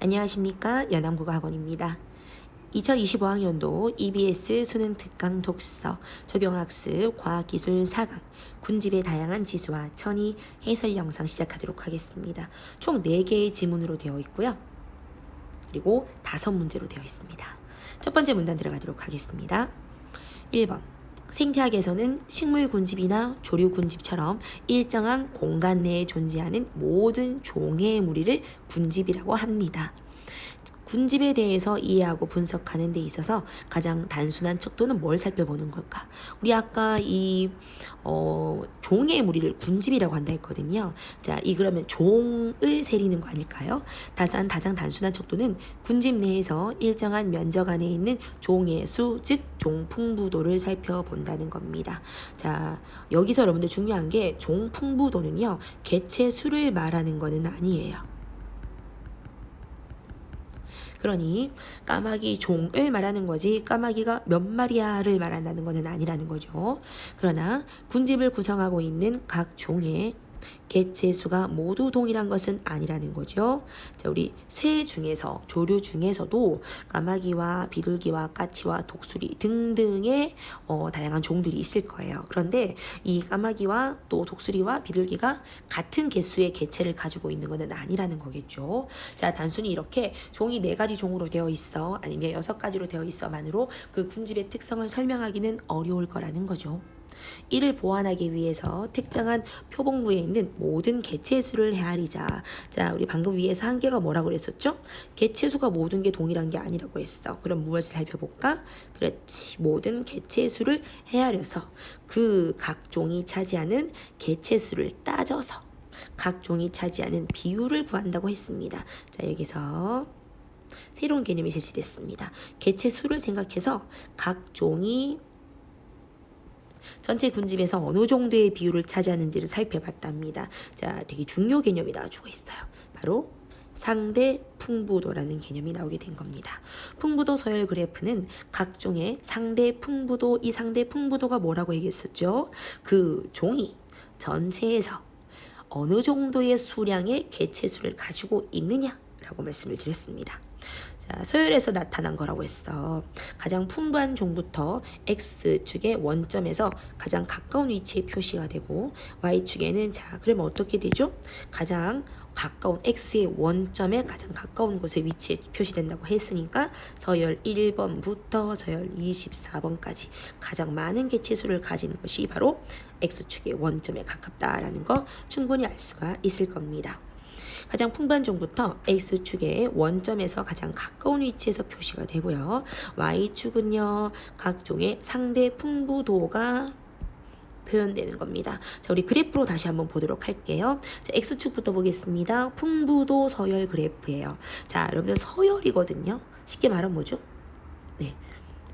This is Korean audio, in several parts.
안녕하십니까. 연암국어학원입니다. 2025학년도 EBS 수능 특강 독서 적용학습 과학기술 4강 군집의 다양한 지수와 천이 해설 영상 시작하도록 하겠습니다. 총 4개의 지문으로 되어 있고요. 그리고 5문제로 되어 있습니다. 첫 번째 문단 들어가도록 하겠습니다. 1번 생태학에서는 식물 군집이나 조류 군집처럼 일정한 공간 내에 존재하는 모든 종의 무리를 군집이라고 합니다. 군집에 대해서 이해하고 분석하는 데 있어서 가장 단순한 척도는 뭘 살펴보는 걸까? 우리 아까 종의 무리를 군집이라고 한다 했거든요. 자, 그러면 종을 세리는 거 아닐까요? 가장 단순한 척도는 군집 내에서 일정한 면적 안에 있는 종의 수, 즉 종풍부도를 살펴본다는 겁니다. 자, 여기서 여러분들 중요한 게 종풍부도는요, 개체 수를 말하는 거는 아니에요. 그러니 까마귀 종을 말하는 거지 까마귀가 몇 마리야를 말한다는 것은 아니라는 거죠. 그러나 군집을 구성하고 있는 각 종의 개체 수가 모두 동일한 것은 아니라는 거죠. 자, 우리 새 중에서 조류 중에서도 까마귀와 비둘기와 까치와 독수리 등등의 다양한 종들이 있을 거예요. 그런데 이 까마귀와 또 독수리와 비둘기가 같은 개수의 개체를 가지고 있는 것은 아니라는 거겠죠. 자, 단순히 이렇게 종이 4가지 종으로 되어 있어 아니면 6가지로 되어 있어만으로 그 군집의 특성을 설명하기는 어려울 거라는 거죠. 이를 보완하기 위해서 특정한 표본부에 있는 모든 개체 수를 헤아리자. 자, 우리 방금 위에서 한계가 뭐라고 그랬었죠? 개체 수가 모든 게 동일한 게 아니라고 했어. 그럼 무엇을 살펴볼까? 그렇지. 모든 개체 수를 헤아려서 그 각 종이 차지하는 개체 수를 따져서 각 종이 차지하는 비율을 구한다고 했습니다. 자, 여기서 새로운 개념이 제시됐습니다. 개체 수를 생각해서 각 종이 전체 군집에서 어느 정도의 비율을 차지하는지를 살펴봤답니다. 자, 되게 중요 개념이 나와주고 있어요. 바로 상대 풍부도라는 개념이 나오게 된 겁니다. 풍부도 서열 그래프는 각종의 상대 풍부도, 이 상대 풍부도가 뭐라고 얘기했었죠? 그 종이 전체에서 어느 정도의 수량의 개체 수를 가지고 있느냐라고 말씀을 드렸습니다. 자, 서열에서 나타난 거라고 했어. 가장 풍부한 종부터 X축의 원점에서 가장 가까운 위치에 표시가 되고 Y축에는 자, 그러면 어떻게 되죠? 가장 가까운 X의 원점에 가장 가까운 곳에 위치에 표시된다고 했으니까 서열 1번부터 서열 24번까지 가장 많은 개체수를 가지는 것이 바로 X축의 원점에 가깝다라는 거 충분히 알 수가 있을 겁니다. 가장 풍부한 종부터 X축의 원점에서 가장 가까운 위치에서 표시가 되고요. Y축은요, 각 종의 상대 풍부도가 표현되는 겁니다. 자, 우리 그래프로 다시 한번 보도록 할게요. 자, X축부터 보겠습니다. 풍부도 서열 그래프예요. 자, 여러분들 서열이거든요. 쉽게 말하면 뭐죠? 네,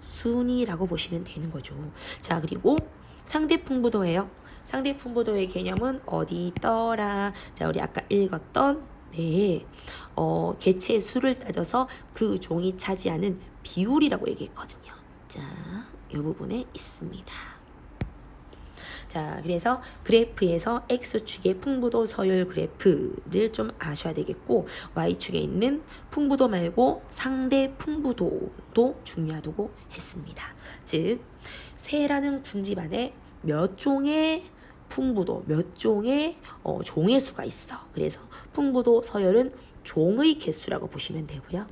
순위라고 보시면 되는 거죠. 자, 그리고 상대 풍부도예요. 상대 풍부도의 개념은 어디 있더라? 자, 우리 아까 읽었던 개체의 수를 따져서 그 종이 차지하는 비율이라고 얘기했거든요. 자, 이 부분에 있습니다. 자, 그래서 그래프에서 X축의 풍부도 서열 그래프를 좀 아셔야 되겠고 Y축에 있는 풍부도 말고 상대 풍부도도 중요하다고 했습니다. 즉, 새라는 군집 안에 몇 종의 풍부도, 몇 종의 종의 수가 있어. 그래서 풍부도 서열은 종의 개수라고 보시면 되고요.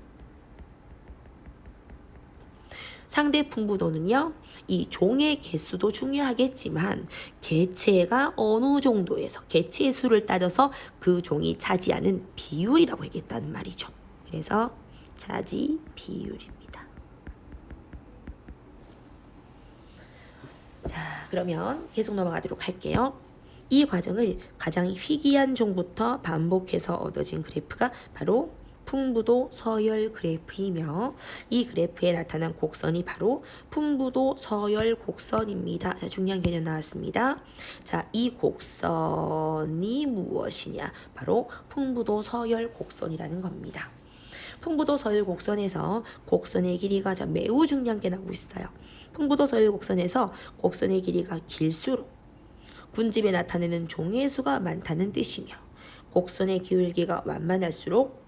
상대 풍부도는요, 이 종의 개수도 중요하겠지만 개체가 어느 정도에서 개체의 수를 따져서 그 종이 차지하는 비율이라고 얘기했다는 말이죠. 그래서 차지 비율입니다. 자, 그러면 계속 넘어가도록 할게요. 이 과정을 가장 희귀한 종부터 반복해서 얻어진 그래프가 바로 풍부도 서열 그래프이며 이 그래프에 나타난 곡선이 바로 풍부도 서열 곡선입니다. 자, 중요한 개념 나왔습니다. 자, 이 곡선이 무엇이냐? 바로 풍부도 서열 곡선이라는 겁니다. 풍부도 서열 곡선에서 곡선의 길이가 매우 중요한 게 나오고 있어요. 풍부도 서열 곡선에서 곡선의 길이가 길수록 군집에 나타내는 종의 수가 많다는 뜻이며 곡선의 기울기가 완만할수록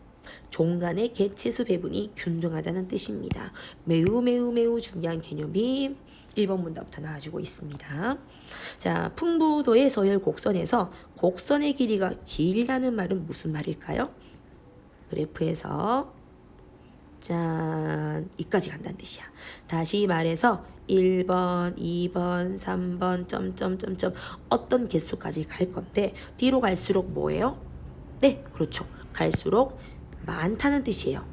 종간의 개체수 배분이 균등하다는 뜻입니다. 매우 중요한 개념이 1번 문답부터 나와주고 있습니다. 자, 풍부도의 서열 곡선에서 곡선의 길이가 길다는 말은 무슨 말일까요? 그래프에서 짠, 이까지 간다는 뜻이야. 다시 말해서 1번, 2번, 3번, 점점점점 어떤 개수까지 갈 건데 뒤로 갈수록 뭐예요? 네, 그렇죠. 갈수록 많다는 뜻이에요.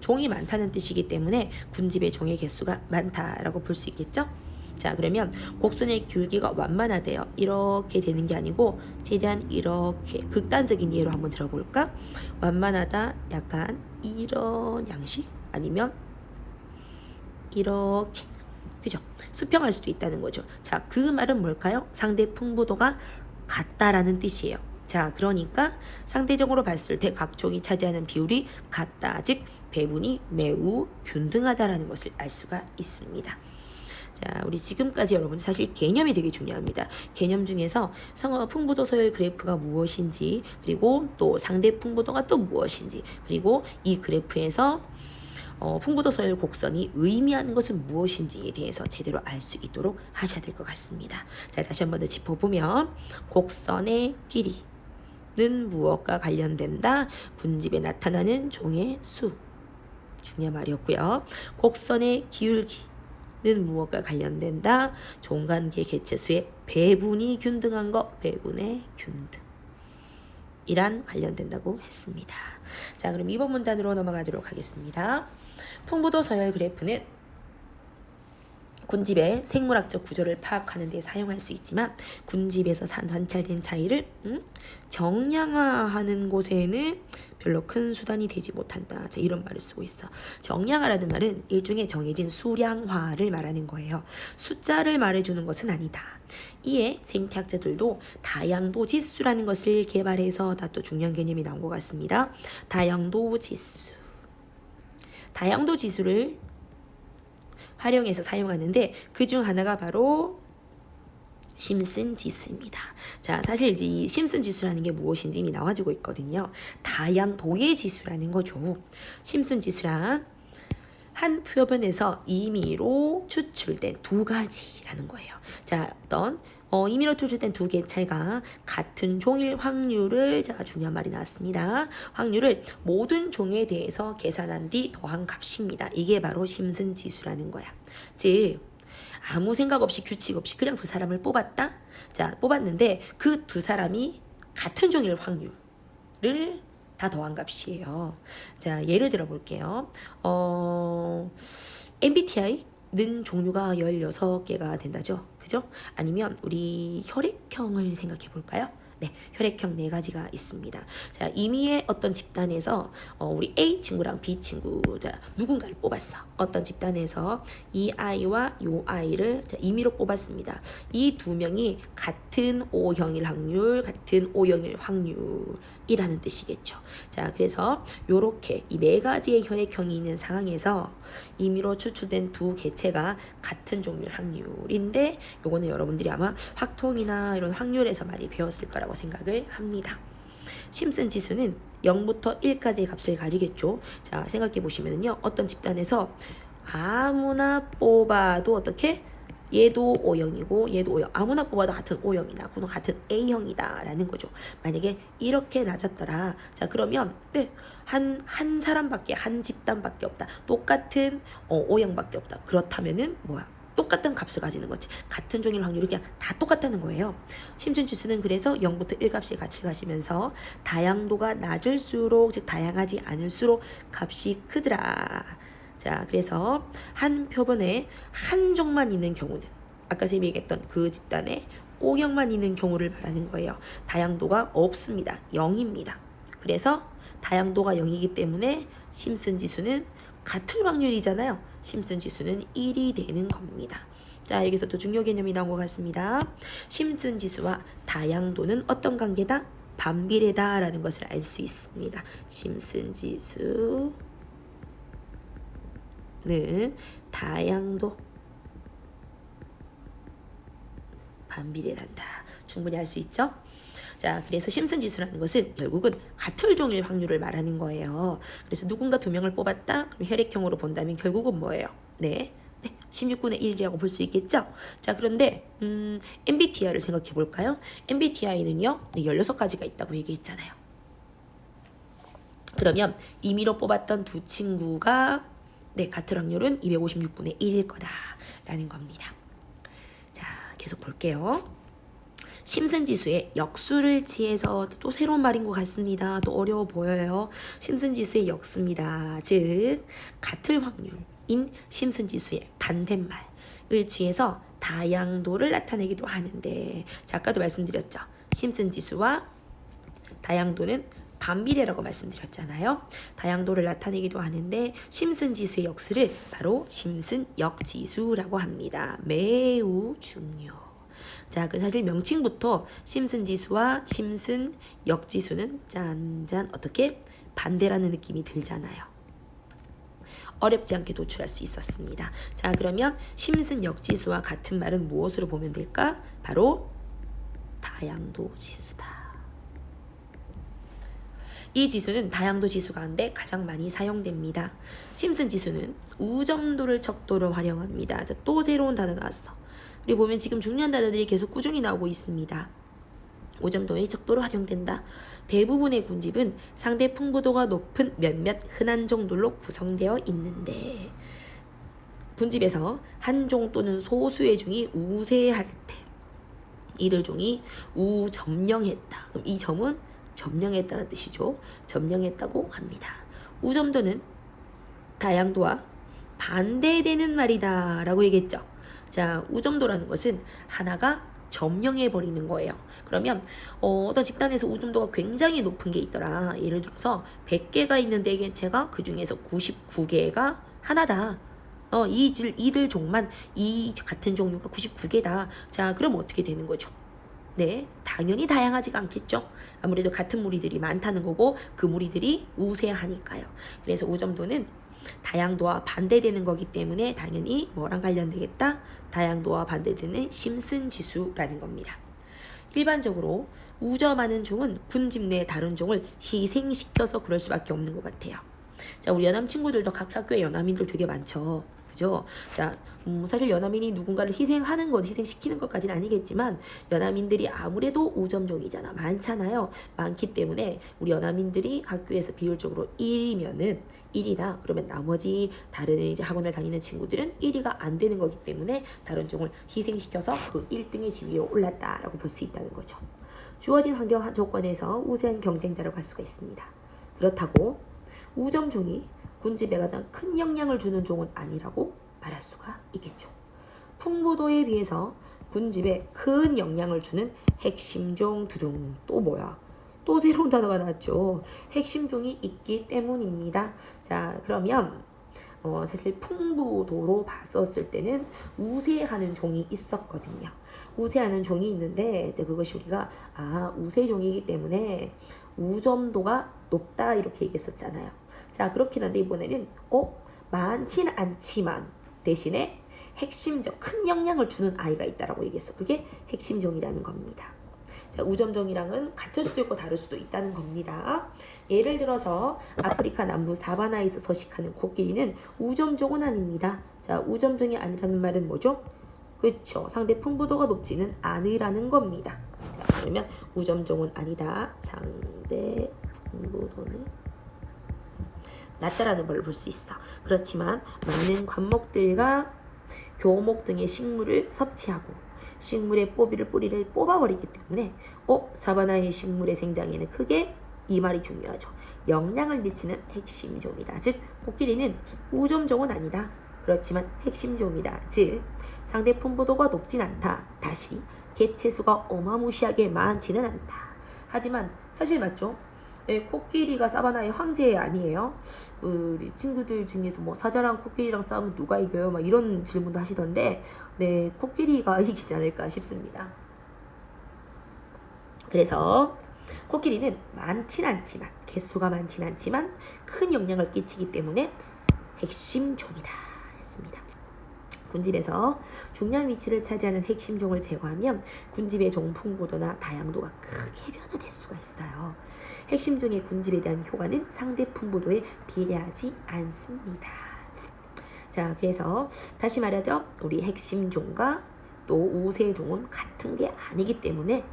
종이 많다는 뜻이기 때문에 군집의 종의 개수가 많다라고 볼 수 있겠죠? 자, 그러면 곡선의 길기가 완만하대요. 이렇게 되는 게 아니고 최대한 이렇게 극단적인 예로 한번 들어볼까? 완만하다 약간 이런 양식 아니면 이렇게, 그죠? 수평할 수도 있다는 거죠. 자, 그 말은 뭘까요? 상대 풍부도가 같다라는 뜻이에요. 자, 그러니까 상대적으로 봤을 때 각 종이 차지하는 비율이 같다, 즉 배분이 매우 균등하다라는 것을 알 수가 있습니다. 자, 우리 지금까지 여러분 사실 개념이 되게 중요합니다. 개념 중에서 풍부도 서열 그래프가 무엇인지, 그리고 또 상대 풍부도가 또 무엇인지, 그리고 이 그래프에서 풍부도 서열 곡선이 의미하는 것은 무엇인지에 대해서 제대로 알 수 있도록 하셔야 될 것 같습니다. 자, 다시 한 번 더 짚어보면 곡선의 길이는 무엇과 관련된다? 군집에 나타나는 종의 수, 중요한 말이었고요. 곡선의 기울기는 무엇과 관련된다? 종간계 개체수의 배분이 균등한 것, 배분의 균등 이란 관련된다고 했습니다. 자, 그럼 2번 문단으로 넘어가도록 하겠습니다. 풍부도 서열 그래프는 군집의 생물학적 구조를 파악하는 데 사용할 수 있지만 군집에서 관찰된 차이를 정량화하는 곳에는 별로 큰 수단이 되지 못한다. 자, 이런 말을 쓰고 있어. 정량화라는 말은 일종의 정해진 수량화를 말하는 거예요. 숫자를 말해주는 것은 아니다. 이에 생태학자들도 다양도 지수라는 것을 개발해서 다 또 중요한 개념이 나온 것 같습니다. 다양도 지수. 다양도 지수를 활용해서 사용하는데 그 중 하나가 바로 심슨 지수입니다. 자, 사실 이 심슨 지수라는 게 무엇인지 이미 나와지고 있거든요. 다양도의 지수라는 거죠. 심슨 지수란 한 표변에서 임의로 추출된 두 가지라는 거예요. 자, 어떤 임의로 추출된 두 개체가 같은 종일 확률을, 자, 중요한 말이 나왔습니다. 확률을 모든 종에 대해서 계산한 뒤 더한 값입니다. 이게 바로 심슨 지수라는 거야. 즉 아무 생각 없이 규칙 없이 그냥 두 사람을 뽑았다. 자, 뽑았는데 그 두 사람이 같은 종일 확률을 다 더한 값이에요. 자, 예를 들어 볼게요. MBTI는 종류가 16개가 된다죠. 그죠? 아니면 우리 혈액형을 생각해 볼까요? 네, 혈액형 4가지가 있습니다. 자, 임의의 어떤 집단에서 우리 A 친구랑 B 친구, 자, 누군가를 뽑았어. 어떤 집단에서 이 아이와 요 아이를, 자, 임의로 뽑았습니다. 이 두 명이 같은 O형일 확률, 같은 O형일 확률이라는 뜻이겠죠. 자, 그래서 요렇게 이 4가지의 혈액형이 있는 상황에서 임의로 추출된 두 개체가 같은 종류의 확률인데, 요거는 여러분들이 아마 확통이나 이런 확률에서 많이 배웠을 거라고 생각을 합니다. 심슨 지수는 0부터 1까지의 값을 가지겠죠. 자, 생각해 보시면은요, 어떤 집단에서 아무나 뽑아도 어떻게? 얘도 O형이고 얘도 O형, 아무나 뽑아도 같은 O형이다, 그건 같은 A형이다 라는 거죠. 만약에 이렇게 낮았더라, 자, 그러면 네, 한 사람밖에, 한 집단밖에 없다, 똑같은 O형밖에 없다, 그렇다면은 뭐야? 똑같은 값을 가지는 거지. 같은 종일 확률이 그냥 다 똑같다는 거예요. 심슨 지수는 그래서 0부터 1값이 같이 가시면서 다양도가 낮을수록, 즉 다양하지 않을수록 값이 크더라. 자, 그래서 한 표본에 한 종만 있는 경우는 아까 쌤이 얘기했던 그 집단에 O형만 있는 경우를 말하는 거예요. 다양도가 없습니다. 0입니다. 그래서 다양도가 0이기 때문에 심슨 지수는 같은 확률이잖아요. 심슨 지수는 1이 되는 겁니다. 자, 여기서 또 중요 개념이 나온 것 같습니다. 심슨 지수와 다양도는 어떤 관계다? 반비례다 라는 것을 알 수 있습니다. 심슨 지수는 다양도 반비례한다. 충분히 알 수 있죠? 자, 그래서 심슨 지수라는 것은 결국은 같을 종일 확률을 말하는 거예요. 그래서 누군가 두 명을 뽑았다. 그럼 혈액형으로 본다면 결국은 뭐예요? 네. 16분의 1이라고 볼 수 있겠죠? 자, 그런데 MBTI를 생각해 볼까요? MBTI는요. 16가지가 있다고 얘기했잖아요. 그러면 임의로 뽑았던 두 친구가 같을 확률은 256분의 1일 거다라는 겁니다. 자, 계속 볼게요. 심슨 지수의 역수를 취해서 또 새로운 말인 것 같습니다. 또 어려워 보여요. 심슨 지수의 역수입니다. 즉 같을 확률인 심슨 지수의 반대말을 취해서 다양도를 나타내기도 하는데, 자, 아까도 말씀드렸죠. 심슨 지수와 다양도는 반비례라고 말씀드렸잖아요. 다양도를 나타내기도 하는데 심슨 지수의 역수를 바로 심슨 역지수라고 합니다. 매우 중요. 자, 그 사실 명칭부터 심슨 지수와 심슨 역지수는 짠짠 어떻게 반대라는 느낌이 들잖아요. 어렵지 않게 도출할 수 있었습니다. 자, 그러면 심슨 역지수와 같은 말은 무엇으로 보면 될까? 바로 다양도 지수다. 이 지수는 다양도 지수 가운데 가장 많이 사용됩니다. 심슨 지수는 우점도를 척도로 활용합니다. 자, 또 새로운 단어 나왔어. 우리 보면 지금 중요한 단어들이 계속 꾸준히 나오고 있습니다. 우점도의 척도로 활용된다. 대부분의 군집은 상대 풍부도가 높은 몇몇 흔한 종들로 구성되어 있는데, 군집에서 한 종 또는 소수의 종이 우세할 때 이들 종이 우점령했다. 그럼 이 점은 점령했다는 뜻이죠. 점령했다고 합니다. 우점도는 다양도와 반대되는 말이다 라고 얘기했죠. 자, 우점도라는 것은 하나가 점령해버리는 거예요. 그러면 어떤 집단에서 우점도가 굉장히 높은 게 있더라. 예를 들어서 100개가 있는 대개체가 그 중에서 99개가 하나다. 이들 종만 이 같은 종류가 99개다. 자, 그럼 어떻게 되는 거죠? 네, 당연히 다양하지가 않겠죠. 아무래도 같은 무리들이 많다는 거고 그 무리들이 우세하니까요. 그래서 우점도는 다양도와 반대되는 거기 때문에 당연히 뭐랑 관련되겠다? 다양도와 반대되는 심슨 지수라는 겁니다. 일반적으로 우점하는 종은 군집 내 다른 종을 희생시켜서 그럴 수밖에 없는 것 같아요. 자, 우리 연암 친구들도 각 학교에 연암인들 되게 많죠. 그죠? 자, 사실 연암인이 누군가를 희생하는 것, 희생시키는 것까지는 아니겠지만 연암인들이 아무래도 우점종이잖아. 많잖아요. 많기 때문에 우리 연암인들이 학교에서 비율적으로 1이면은 1이다. 그러면 나머지 다른 이제 학원을 다니는 친구들은 1위가 안 되는 거기 때문에 다른 종을 희생시켜서 그 1등의 지위에 올랐다라고 볼 수 있다는 거죠. 주어진 환경 조건에서 우세한 경쟁자라고 할 수가 있습니다. 그렇다고 우점종이 군집에 가장 큰 영향을 주는 종은 아니라고 말할 수가 있겠죠. 풍부도에 비해서 군집에 큰 영향을 주는 핵심종 두둥. 또 뭐야? 또 새로운 단어가 나왔죠. 핵심종이 있기 때문입니다. 자, 그러면 사실 풍부도로 봤었을 때는 우세하는 종이 있었거든요. 우세하는 종이 있는데 이제 그것이 우리가 우세종이기 때문에 우점도가 높다 이렇게 얘기했었잖아요. 자, 그렇긴 한데 이번에는 많지는 않지만 대신에 핵심적 큰 영향을 주는 아이가 있다라고 얘기했어. 그게 핵심종이라는 겁니다. 자, 우점종이랑은 같을 수도 있고 다를 수도 있다는 겁니다. 예를 들어서 아프리카 남부 사바나에서 서식하는 코끼리는 우점종은 아닙니다. 자, 우점종이 아니라는 말은 뭐죠? 그렇죠. 상대 풍부도가 높지는 않으라는 겁니다. 자, 그러면 우점종은 아니다. 상대 풍부도는 낮다라는 걸 볼 수 있어. 그렇지만 많은 관목들과 교목 등의 식물을 섭취하고 식물의 뿌리를 뽑아버리기 때문에 사바나의 식물의 생장에는 크게 이 말이 중요하죠. 영향을 미치는 핵심종이다. 즉 코끼리는 우점종은 아니다. 그렇지만 핵심종이다. 즉 상대 풍부도가 높진 않다. 다시 개체수가 어마무시하게 많지는 않다. 하지만 사실 맞죠? 코끼리가 사바나의 황제 아니에요? 우리 친구들 중에서 뭐 사자랑 코끼리랑 싸우면 누가 이겨요? 막 이런 질문도 하시던데, 네, 코끼리가 이기지 않을까 싶습니다. 그래서 코끼리는 많진 않지만, 개수가 많진 않지만 큰 영향을 끼치기 때문에 핵심종이다 했습니다. 군집에서 중요한 위치를 차지하는 핵심 종을 제거하면 군집의 종 풍부도나 다양도가 크게 변화될 수가 있어요. 핵심 종의 군집에 대한 효과는 상대 풍부도에 비례하지 않습니다. 자, 그래서 다시 말하죠. 우리 핵심 종과 또 우세 종은 같은 게 아니기 때문에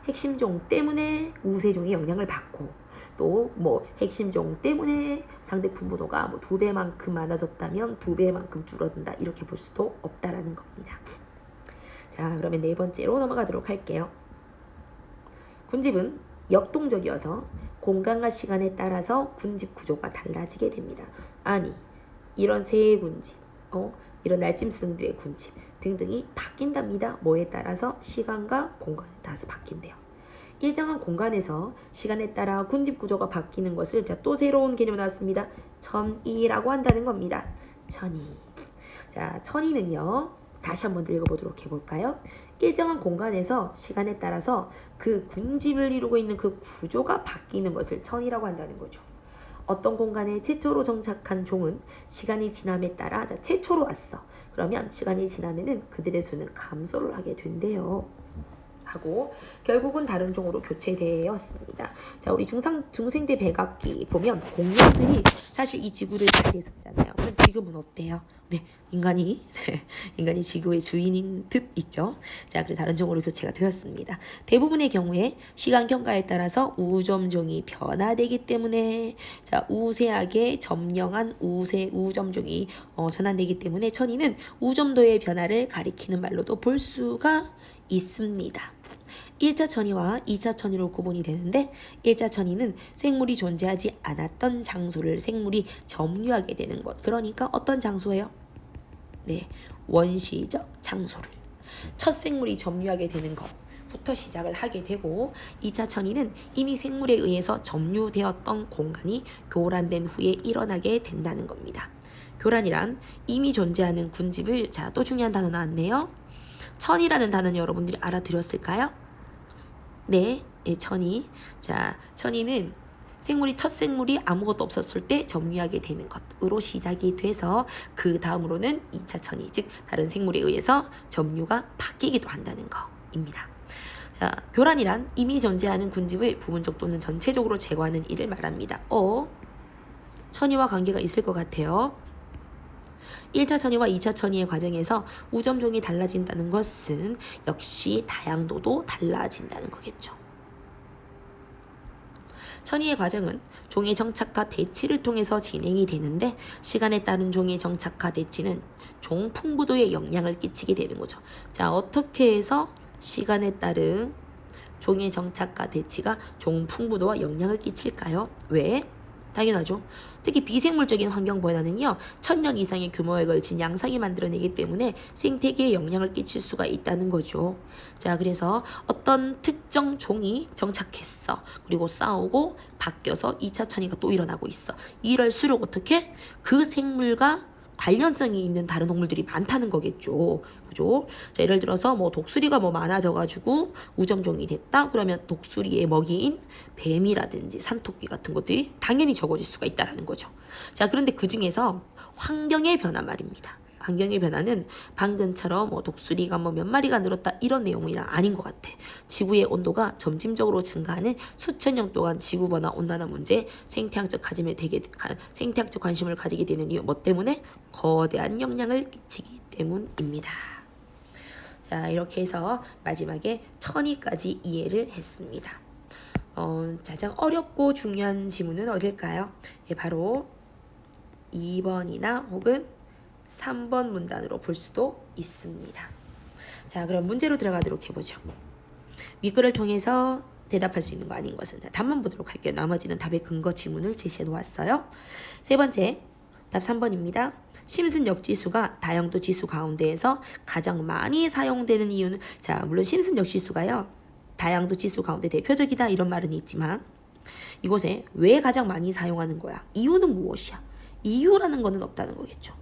핵심 종 때문에 우세 종이 영향을 받고 또 뭐 핵심 종 때문에 상대 풍부도가 뭐 2배만큼 많아졌다면 2배만큼 줄어든다 이렇게 볼 수도 없다라는 겁니다. 자, 그러면 네 번째로 넘어가도록 할게요. 군집은 역동적이어서 공간과 시간에 따라서 군집 구조가 달라지게 됩니다. 아니, 이런 새의 군집, 이런 날짐승들의 군집 등등이 바뀐답니다. 뭐에 따라서? 시간과 공간에 따라서 바뀐대요. 일정한 공간에서 시간에 따라 군집 구조가 바뀌는 것을 또 새로운 개념이 나왔습니다. 천이라고 한다는 겁니다. 천이. 자, 천이는요. 다시 한번 읽어보도록 해볼까요? 일정한 공간에서 시간에 따라서 그 군집을 이루고 있는 그 구조가 바뀌는 것을 천이라고 한다는 거죠. 어떤 공간에 최초로 정착한 종은 시간이 지남에 따라 최초로 왔어. 그러면 시간이 지나면은 그들의 수는 감소를 하게 된대요. 하고 결국은 다른 종으로 교체되었습니다. 자, 우리 중생대 백악기 보면 공룡들이 사실 이 지구를 차지했었잖아요. 그럼 지금은 어때요? 네, 인간이 지구의 주인인 듯 있죠. 자, 그래서 다른 종으로 교체가 되었습니다. 대부분의 경우에 시간 경과에 따라서 우점종이 변화되기 때문에 자, 우세하게 점령한 우점종이 전환되기 때문에 천이는 우점도의 변화를 가리키는 말로도 볼 수가 있습니다. 1차 천이와 2차 천이로 구분이 되는데 1차 천이는 생물이 존재하지 않았던 장소를 생물이 점유하게 되는 것. 그러니까 어떤 장소예요? 네, 원시적 장소를 첫 생물이 점유하게 되는 것부터 시작을 하게 되고 2차 천이는 이미 생물에 의해서 점유되었던 공간이 교란된 후에 일어나게 된다는 겁니다. 교란이란 이미 존재하는 군집을 자, 또 중요한 단어 나왔네요. 천이라는 단어는 여러분들이 알아들었을까요? 네, 천이. 자, 천이는 첫 생물이 아무것도 없었을 때 점유하게 되는 것으로 시작이 돼서 그 다음으로는 2차 천이, 즉 다른 생물에 의해서 점유가 바뀌기도 한다는 거입니다. 자, 교란이란 이미 존재하는 군집을 부분적 또는 전체적으로 제거하는 일을 말합니다. 천이와 관계가 있을 것 같아요. 1차 천이와 2차 천이의 과정에서 우점종이 달라진다는 것은 역시 다양도도 달라진다는 거겠죠. 천이의 과정은 종의 정착과 대치를 통해서 진행이 되는데 시간에 따른 종의 정착과 대치는 종 풍부도에 영향을 끼치게 되는 거죠. 자, 어떻게 해서 시간에 따른 종의 정착과 대치가 종 풍부도와 영향을 끼칠까요? 왜? 당연하죠. 특히 비생물적인 환경 변화는요, 1000년 이상의 규모에 걸친 양상이 만들어내기 때문에 생태계에 영향을 끼칠 수가 있다는 거죠. 자, 그래서 어떤 특정 종이 정착했어. 그리고 싸우고 바뀌어서 2차 천이가 또 일어나고 있어. 이럴수록 어떻게? 그 생물과 관련성이 있는 다른 동물들이 많다는 거겠죠. 그죠? 자, 예를 들어서 독수리가 많아져가지고 우점종이 됐다. 그러면 독수리의 먹이인 뱀이라든지 산토끼 같은 것들이 당연히 적어질 수가 있다는 거죠. 자, 그런데 그 중에서 환경의 변화 말입니다. 환경의 변화는 방금처럼 독수리가 몇 마리가 늘었다 이런 내용이랑 아닌 것 같아. 지구의 온도가 점진적으로 증가하는 수천 년 동안 지구 변화 온난화 문제에 생태학적 관심을 가지게 되는 이유 뭐 때문에? 거대한 영향을 끼치기 때문입니다. 자, 이렇게 해서 마지막에 천이까지 이해를 했습니다. 가장 어렵고 중요한 지문은 어딜까요? 예, 바로 2번이나 혹은 3번 문단으로 볼 수도 있습니다. 자, 그럼 문제로 들어가도록 해보죠. 윗글을 통해서 대답할 수 있는 거 아닌 것은 답만 보도록 할게요. 나머지는 답의 근거 지문을 제시해 놓았어요. 세 번째, 답 3번입니다. 심슨 역지수가 다양도 지수 가운데에서 가장 많이 사용되는 이유는 자, 물론 심슨 역지수가요, 다양도 지수 가운데 대표적이다 이런 말은 있지만 이곳에 왜 가장 많이 사용하는 거야? 이유는 무엇이야? 이유라는 거는 없다는 거겠죠.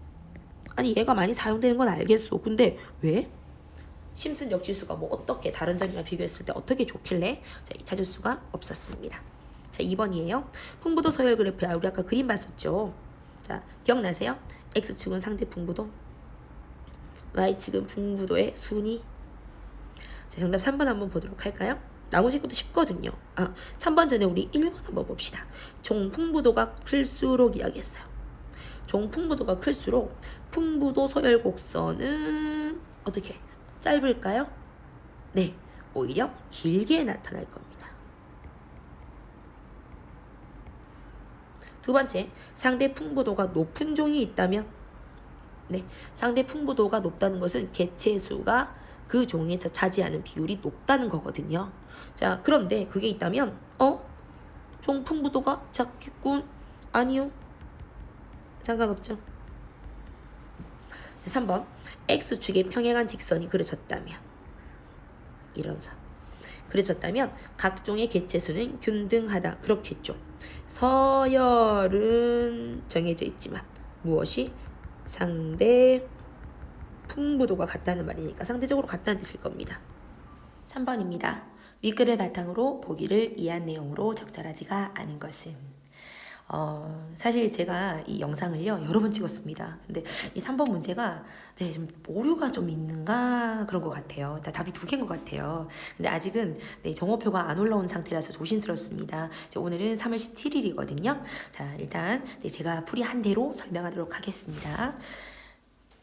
아니, 얘가 많이 사용되는 건 알겠어. 근데 왜? 심슨 역지수가 어떻게 다른 점이랑 비교했을 때 어떻게 좋길래? 자, 찾을 수가 없었습니다. 자, 2번이에요. 풍부도 서열 그래프야. 우리 아까 그림 봤었죠. 자, 기억나세요? X축은 상대 풍부도, Y축은 풍부도의 순위. 자, 정답 3번 한번 보도록 할까요? 나머지 것도 쉽거든요. 3번 전에 우리 1번 한번 봅시다. 종 풍부도가 클수록 이야기했어요. 종 풍부도가 클수록 풍부도 서열 곡선은 어떻게 짧을까요? 네, 오히려 길게 나타날 겁니다. 두 번째, 상대 풍부도가 높은 종이 있다면, 네, 상대 풍부도가 높다는 것은 개체수가 그 종에서 차지하는 비율이 높다는 거거든요. 자, 그런데 그게 있다면 종 풍부도가 작겠군. 아니요, 상관없죠. 자, 3번, X축의 평행한 직선이 그려졌다면, 이런 선 그려졌다면 각종의 개체수는 균등하다. 그렇겠죠. 서열은 정해져 있지만 무엇이? 상대 풍부도가 같다는 말이니까 상대적으로 같다는 뜻일 겁니다. 3번입니다. 윗글을 바탕으로 보기를 이해한 내용으로 적절하지가 않은 것은, 사실 제가 이 영상을요 여러 번 찍었습니다. 근데 이 3번 문제가 좀 오류가 좀 있는가 그런 것 같아요. 답이 2개인 것 같아요. 근데 아직은 정오표가 안 올라온 상태라서 조심스럽습니다. 오늘은 3월 17일이거든요. 자, 일단 제가 풀이한 대로 설명하도록 하겠습니다.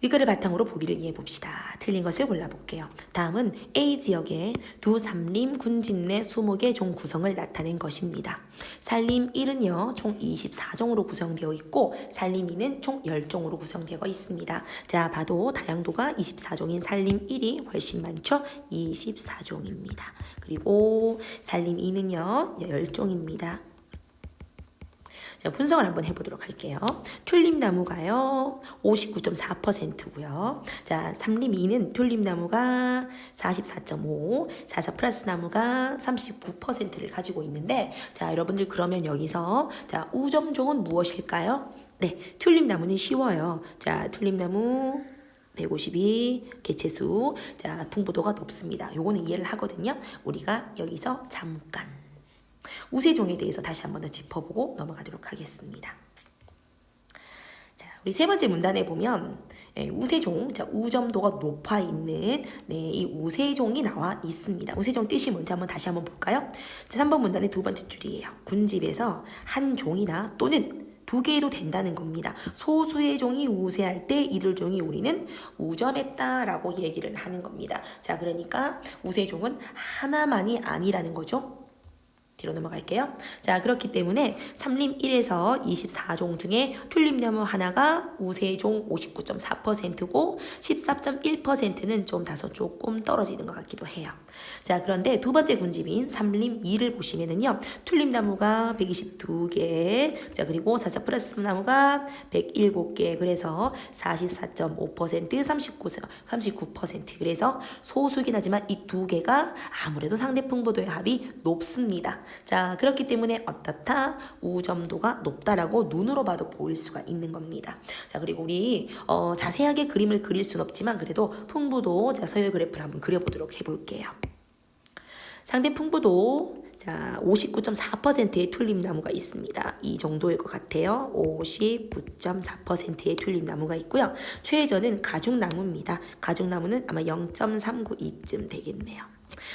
윗글을 바탕으로 보기를 이해해 봅시다. 틀린 것을 골라볼게요. 다음은 A 지역에 두 산림 군집 내 20개 종 구성을 나타낸 것입니다. 산림 1은요 총 24종으로 구성되어 있고 산림 2는 총 10종으로 구성되어 있습니다. 자, 봐도 다양도가 24종인 산림 1이 훨씬 많죠? 24종입니다. 그리고 산림 2는요 10종입니다. 자, 분석을 한번 해보도록 할게요. 튤립나무가요 59.4%고요. 자, 산림 2는 튤립나무가 44.5, 44 플러스 나무가 39%를 가지고 있는데, 자, 여러분들 그러면 여기서 자, 우점종은 무엇일까요? 네, 튤립나무는 쉬워요. 자, 튤립나무 152 개체수, 자, 풍부도가 높습니다. 요거는 이해를 하거든요. 우리가 여기서 잠깐 우세종에 대해서 다시 한번 더 짚어보고 넘어가도록 하겠습니다. 자, 우리 세 번째 문단에 보면 우세종, 자, 우점도가 높아 있는 이 우세종이 나와 있습니다. 우세종 뜻이 뭔지 다시 한번 볼까요? 자, 3번 문단의 두 번째 줄이에요. 군집에서 한 종이나 또는 2개도 된다는 겁니다. 소수의 종이 우세할 때 이들 종이 우리는 우점했다라고 얘기를 하는 겁니다. 자, 그러니까 우세종은 하나만이 아니라는 거죠. 뒤로 넘어갈게요. 자, 그렇기 때문에 산림 1에서 24종 중에 튤립나무 하나가 우세종 59.4%고 14.1%는 좀 다소 조금 떨어지는 것 같기도 해요. 자, 그런데 두 번째 군집인 산림 2를 보시면은요, 튤립나무가 122개, 자, 그리고 44 플러스 나무가 107개, 그래서 44.5%, 39%, 그래서 소수긴 하지만 이 2개가 아무래도 상대 풍부도의 합이 높습니다. 자, 그렇기 때문에 어떻다? 우점도가 높다라고 눈으로 봐도 보일 수가 있는 겁니다. 자, 그리고 우리 자세하게 그림을 그릴 순 없지만 그래도 풍부도, 자, 서열 그래프를 한번 그려보도록 해볼게요. 상대 풍부도, 자, 59.4%의 튤립나무가 있습니다. 이 정도일 것 같아요. 59.4%의 튤립나무가 있고요. 최저는 가죽나무입니다. 가죽나무는 아마 0.392쯤 되겠네요.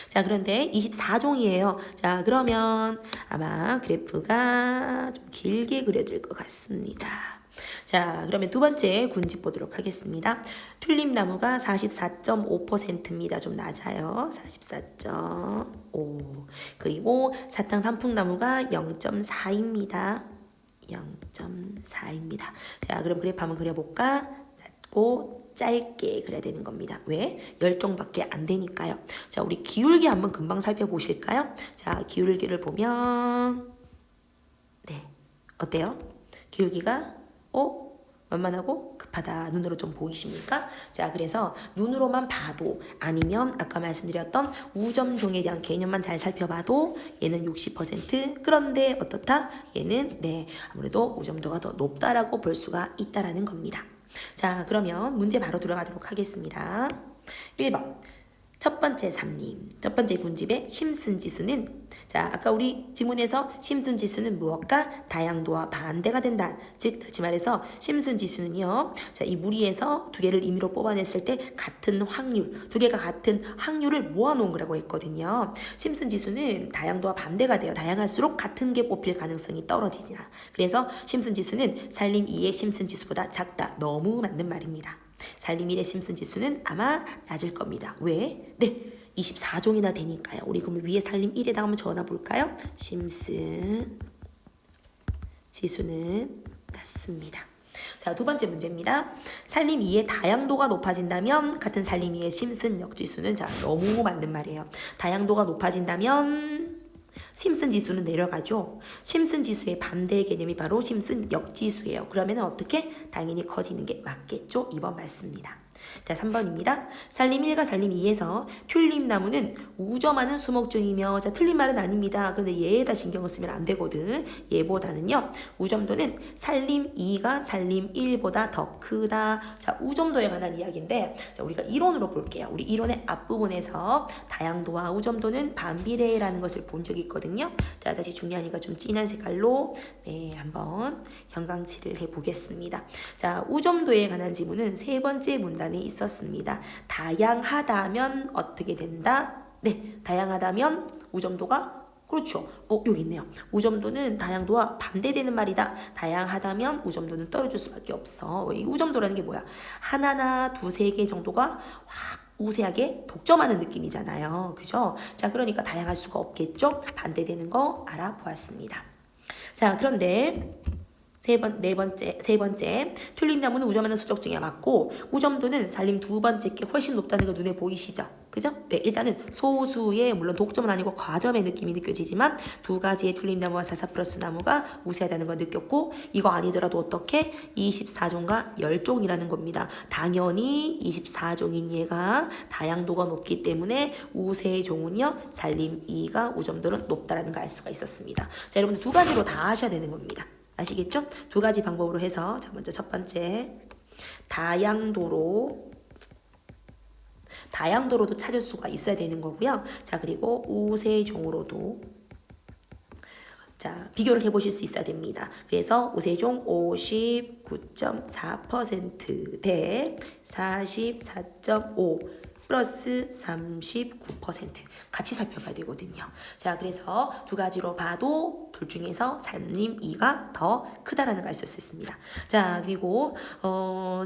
자, 그런데 24종이에요. 자, 그러면 아마 그래프가 좀 길게 그려질 것 같습니다. 자, 그러면 두 번째 군집 보도록 하겠습니다. 튤립나무가 44.5%입니다. 좀 낮아요. 44.5. 그리고 사탕 단풍나무가 0.4입니다. 0.4입니다. 자, 그럼 그래프 한번 그려볼까? 낮고 짧게 그려야 되는 겁니다. 왜? 10종밖에 안 되니까요. 자, 우리 기울기 한번 금방 살펴보실까요? 자, 기울기를 보면 네, 어때요? 기울기가 완만하고 급하다. 눈으로 좀 보이십니까? 자, 그래서 눈으로만 봐도 아니면 아까 말씀드렸던 우점종에 대한 개념만 잘 살펴봐도 얘는 60%, 그런데 어떻다? 얘는 아무래도 우점도가 더 높다라고 볼 수가 있다라는 겁니다. 자, 그러면 문제 바로 들어가도록 하겠습니다. 1번. 첫 번째 산림, 첫 번째 군집의 심슨 지수는 자 아까 우리 지문에서 심슨 지수는 무엇과 다양도와 반대가 된다. 즉 다시 말해서 심슨 지수는요. 자 이 무리에서 두 개를 임의로 뽑아냈을 때 같은 확률, 두 개가 같은 확률을 모아놓은 거라고 했거든요. 심슨 지수는 다양도와 반대가 돼요. 다양할수록 같은 게 뽑힐 가능성이 떨어지지나. 그래서 심슨 지수는 산림 2의 심슨 지수보다 작다. 너무 맞는 말입니다. 산림 1의 심슨 지수는 아마 낮을 겁니다. 왜? 네, 24종이나 되니까요. 우리 그럼 위에 산림 1에다가 한번 적어놔 볼까요? 심슨 지수는 낮습니다. 자, 두 번째 문제입니다. 산림 2의 다양도가 높아진다면 같은 산림 2의 심슨 역지수는 자, 너무 맞는 말이에요. 다양도가 높아진다면 심슨 지수는 내려가죠. 심슨 지수의 반대 개념이 바로 심슨 역지수예요. 그러면 어떻게? 당연히 커지는 게 맞겠죠. 2번 맞습니다. 자, 3번입니다. 산림 1과 산림 2에서 튤립나무는 우점하는 수목종이며 자, 틀린 말은 아닙니다. 근데 얘에다 신경을 쓰면 안 되거든. 얘보다는요. 우점도는 산림 2가 산림 1보다 더 크다. 자, 우점도에 관한 이야기인데 자, 우리가 이론으로 볼게요. 우리 이론의 앞부분에서 다양도와 우점도는 반비례라는 것을 본 적이 있거든요. 자, 다시 중요하니까 좀 진한 색깔로 네, 한번 형광칠을 해보겠습니다. 자, 우점도에 관한 지문은 세 번째 문단에 있었습니다. 다양하다면 어떻게 된다? 네, 다양하다면 우점도가 그렇죠. 여기 있네요. 우점도는 다양도와 반대되는 말이다. 다양하다면 우점도는 떨어질 수밖에 없어. 이 우점도라는 게 뭐야? 하나나 두세 개 정도가 확 우세하게 독점하는 느낌이잖아요. 그죠? 자, 그러니까 다양할 수가 없겠죠? 반대되는 거 알아보았습니다. 자, 그런데 세 번째 튤립나무는 우점하는 수적증에 맞고 우점도는 산림 두 번째 게 훨씬 높다는 거 눈에 보이시죠? 그죠? 네, 일단은 소수의 물론 독점은 아니고 과점의 느낌이 느껴지지만 두 가지의 튤립나무와 사사프러스 나무가 우세하다는 걸 느꼈고 이거 아니더라도 어떻게? 24종과 10종이라는 겁니다. 당연히 24종인 얘가 다양도가 높기 때문에 우세종은요 산림 2가 우점도는 높다라는 걸 알 수가 있었습니다. 자, 여러분들 두 가지로 다 하셔야 되는 겁니다. 아시겠죠? 두 가지 방법으로 해서 자 먼저 첫 번째 다양도로도 찾을 수가 있어야 되는 거고요. 자 그리고 우세종으로도 자 비교를 해보실 수 있어야 됩니다. 그래서 우세종 59.4% 대 44.5 플러스 39% 같이 살펴봐야 되거든요. 자, 그래서 두 가지로 봐도 둘 중에서 산림 2가 더 크다라는 걸 알 수 있습니다. 자, 그리고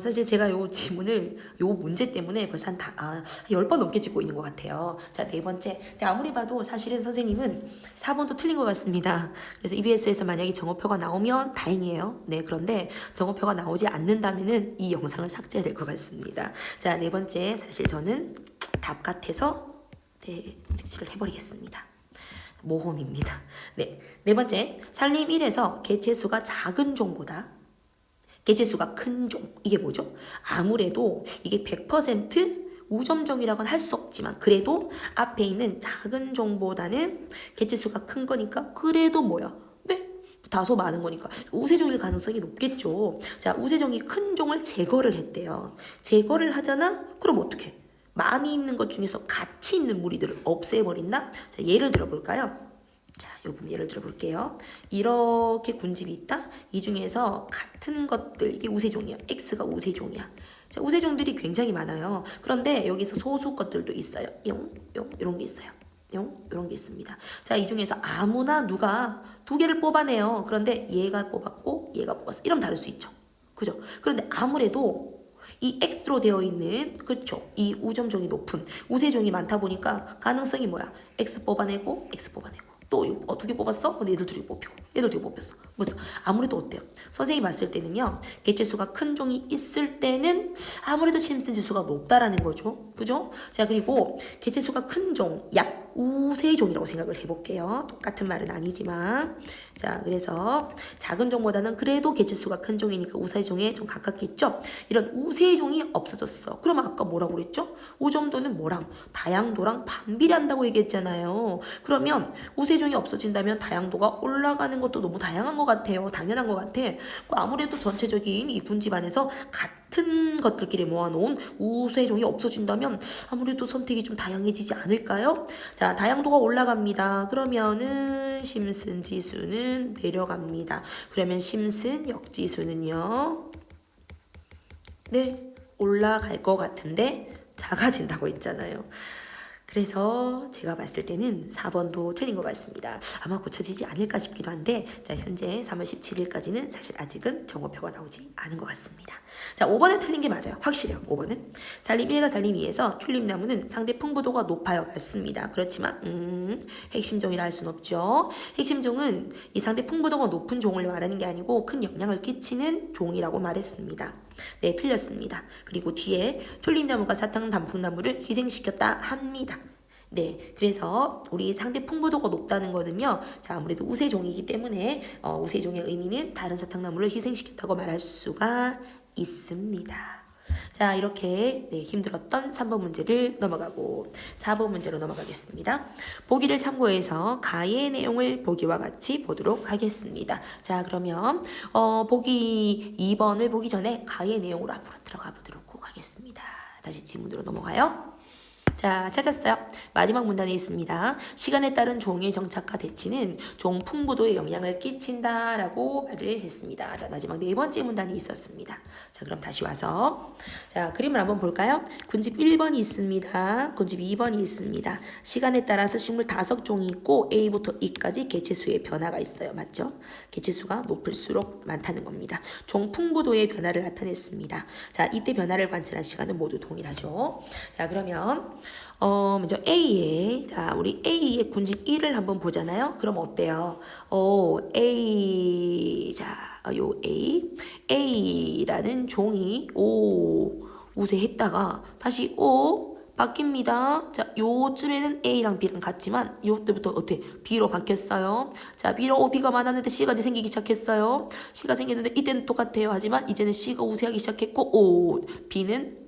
사실 제가 요 지문을 요 문제 때문에 벌써 한 10번 넘게 찍고 있는 것 같아요. 자, 네 번째. 근데 아무리 봐도 사실은 선생님은 4번도 틀린 것 같습니다. 그래서 EBS에서 만약에 정오표가 나오면 다행이에요. 네, 그런데 정오표가 나오지 않는다면은 이 영상을 삭제해야 될 것 같습니다. 자, 네 번째. 사실 저는 답 같아서 네, 색칠을 해버리겠습니다. 모험입니다. 네, 네 번째, 산림 1에서 개체수가 작은 종보다 개체수가 큰 종, 이게 뭐죠? 아무래도 이게 100% 우점종이라고는 할 수 없지만 그래도 앞에 있는 작은 종보다는 개체수가 큰 거니까 그래도 뭐야? 네, 다소 많은 거니까 우세종일 가능성이 높겠죠. 자, 우세종이 큰 종을 제거를 했대요. 제거를 하잖아? 그럼 어떻게? 많이 있는 것 중에서 같이 있는 무리들을 없애버린다? 자, 예를 들어볼까요? 자, 요 부분 예를 들어볼게요. 이렇게 군집이 있다? 이 중에서 같은 것들, 이게 우세종이야. X가 우세종이야. 자, 우세종들이 굉장히 많아요. 그런데 여기서 소수 것들도 있어요. 이런 게 있어요. 이런 게 있습니다. 자, 이 중에서 아무나 누가 두 개를 뽑아내요. 그런데 얘가 뽑았고 얘가 뽑았어. 이러면 다를 수 있죠. 그죠? 그런데 아무래도 이 X로 되어 있는 그쵸? 이 우점종이 높은 우세종이 많다 보니까 가능성이 뭐야? X 뽑아내고 X 뽑아내고 또 두 개 뽑았어? 근데 얘들 둘이 뽑히고 얘들 둘이 뽑혔어. 그래서 아무래도 어때요? 선생님이 봤을 때는요. 개체수가 큰 종이 있을 때는 아무래도 심슨 지수가 높다라는 거죠. 그죠? 자, 그리고 개체수가 큰 종, 약 우세종이라고 생각을 해볼게요. 똑같은 말은 아니지만 자, 그래서 작은 종보다는 그래도 개체수가 큰 종이니까 우세종에 좀 가깝겠죠? 이런 우세종이 없어졌어. 그러면 아까 뭐라고 그랬죠? 우점도는 뭐랑? 다양도랑 반비례한다고 얘기했잖아요. 그러면 우세종이 없어진다면 다양도가 올라가는 것도 너무 다양한 것 같아요. 당연한 것 같아. 아무래도 전체적인 이 군집 안에서 같은 것들끼리 모아놓은 우세종이 없어진다면 아무래도 선택이 좀 다양해지지 않을까요? 자, 다양도가 올라갑니다. 그러면은 심슨 지수는 내려갑니다. 그러면 심슨 역지수는요? 네, 올라갈 것 같은데 작아진다고 했잖아요. 그래서 제가 봤을 때는 4번도 틀린 것 같습니다. 아마 고쳐지지 않을까 싶기도 한데, 자, 현재 3월 17일까지는 사실 아직은 정오표가 나오지 않은 것 같습니다. 자, 5번은 틀린 게 맞아요. 확실해요. 5번은. 산림 1과 산림 2에서 튤립나무는 상대 풍부도가 높아요. 맞습니다. 그렇지만 핵심종이라 할 수는 없죠. 핵심종은 이 상대 풍부도가 높은 종을 말하는 게 아니고 큰 영향을 끼치는 종이라고 말했습니다. 네, 틀렸습니다. 그리고 뒤에 튤립나무가 사탕 단풍나무를 희생시켰다 합니다. 네, 그래서 우리 상대 풍부도가 높다는 거는요, 자, 아무래도 우세종이기 때문에 우세종의 의미는 다른 사탕나무를 희생시켰다고 말할 수가 있습니다. 자, 이렇게 힘들었던 3번 문제를 넘어가고 4번 문제로 넘어가겠습니다. 보기를 참고해서 가의 내용을 보기와 같이 보도록 하겠습니다. 자, 그러면 보기 2번을 보기 전에 가의 내용으로 앞으로 들어가 보도록 하겠습니다. 다시 지문으로 넘어가요. 자, 찾았어요. 마지막 문단에 있습니다. 시간에 따른 종의 정착과 대치는 종 풍부도에 영향을 끼친다라고 말을 했습니다. 자, 마지막 네 번째 문단이 있었습니다. 자, 그럼 다시 와서 자, 그림을 한번 볼까요? 군집 1번이 있습니다. 군집 2번이 있습니다. 시간에 따라서 식물 5종이 있고 A부터 E까지 개체수의 변화가 있어요. 맞죠? 개체수가 높을수록 많다는 겁니다. 종 풍부도의 변화를 나타냈습니다. 자, 이때 변화를 관찰한 시간은 모두 동일하죠. 자, 그러면 먼저 A에, 자, 우리 A의 군집 1을 한번 보잖아요. 그럼 어때요? A, 자, 요 A라는 종이 우세했다가 다시 바뀝니다. 자, 요쯤에는 A랑 B랑 같지만 요때부터 어때? B로 바뀌었어요. 자, B로 B가 많았는데 C가 이제 생기기 시작했어요. C가 생겼는데 이때는 똑같아요. 하지만 이제는 C가 우세하기 시작했고 B는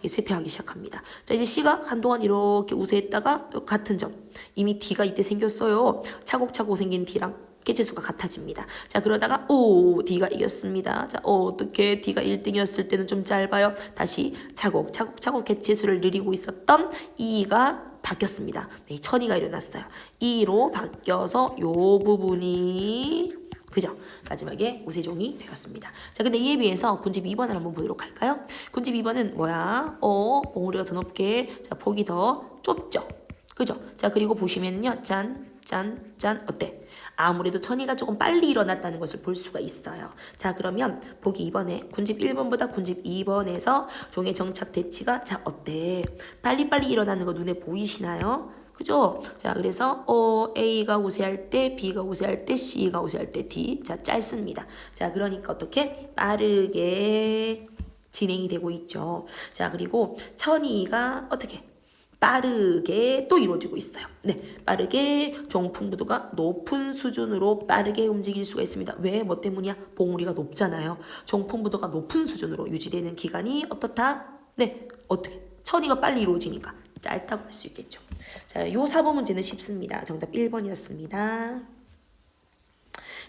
쇠퇴하기 시작합니다. 자, 이제 C가 한동안 이렇게 우세했다가 같은 점. 이미 D가 이때 생겼어요. 차곡차곡 생긴 D랑 개체수가 같아집니다. 자, 그러다가 D가 이겼습니다. 자, 어떻게 D가 1등이었을 때는 좀 짧아요. 다시 차곡차곡 개체수를 늘리고 있었던 E가 바뀌었습니다. 네, 천이가 일어났어요. E로 바뀌어서 요 부분이 그죠? 마지막에 우세종이 되었습니다. 자, 근데 이에 비해서 군집 2번을 한번 보도록 할까요? 군집 2번은 뭐야? 봉우리가 더 높게, 자, 폭이 더 좁죠? 그죠? 자, 그리고 보시면은요, 짠, 어때? 아무래도 천이가 조금 빨리 일어났다는 것을 볼 수가 있어요. 자, 그러면 보기 2번에 군집 1번보다 군집 2번에서 종의 정착 대치가 자, 어때? 빨리빨리 일어나는 거 눈에 보이시나요? 그죠? 자, 그래서 A가 우세할 때, B가 우세할 때, C가 우세할 때, D. 자, 짧습니다. 자, 그러니까 어떻게? 빠르게 진행이 되고 있죠. 자, 그리고 천이가 어떻게? 빠르게 또 이루어지고 있어요. 네, 빠르게 종풍부도가 높은 수준으로 빠르게 움직일 수가 있습니다. 왜? 뭐 때문이야? 봉우리가 높잖아요. 종풍부도가 높은 수준으로 유지되는 기간이 어떻다? 네, 어떻게? 천이가 빨리 이루어지니까 짧다고 할 수 있겠죠. 자, 요 4번 문제는 쉽습니다. 정답 1번이었습니다.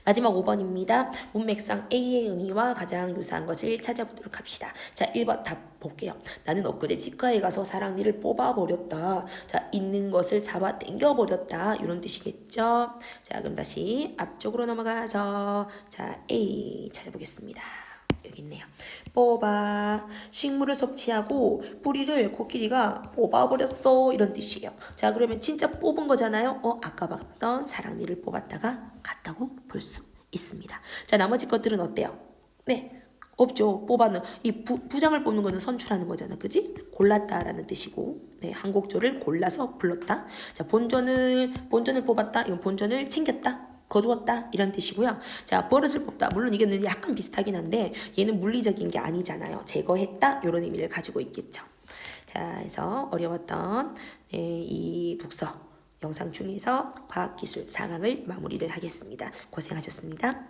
마지막 5번입니다. 문맥상 A의 의미와 가장 유사한 것을 찾아보도록 합시다. 자, 1번 답 볼게요. 나는 엊그제 치과에 가서 사랑니를 뽑아버렸다. 자, 있는 것을 잡아 당겨버렸다. 이런 뜻이겠죠. 자, 그럼 다시 앞쪽으로 넘어가서 자, A 찾아보겠습니다. 여기 있네요. 뽑아. 식물을 섭취하고 뿌리를 코끼리가 뽑아버렸어. 이런 뜻이에요. 자, 그러면 진짜 뽑은 거잖아요. 아까 봤던 사랑니를 뽑았다가 갔다고 볼 수 있습니다. 자, 나머지 것들은 어때요? 네, 없죠. 뽑아는 이 부장을 뽑는 거는 선출하는 거잖아. 그지? 골랐다라는 뜻이고, 네, 한 곡조를 골라서 불렀다. 자, 본전을 뽑았다. 이건 본전을 챙겼다. 거두었다 이런 뜻이고요. 자, 버릇을 뽑다. 물론 이게 약간 비슷하긴 한데 얘는 물리적인 게 아니잖아요. 제거했다 이런 의미를 가지고 있겠죠. 자, 그래서 어려웠던 이 독서 영상 중에서 과학기술 4강을 마무리를 하겠습니다. 고생하셨습니다.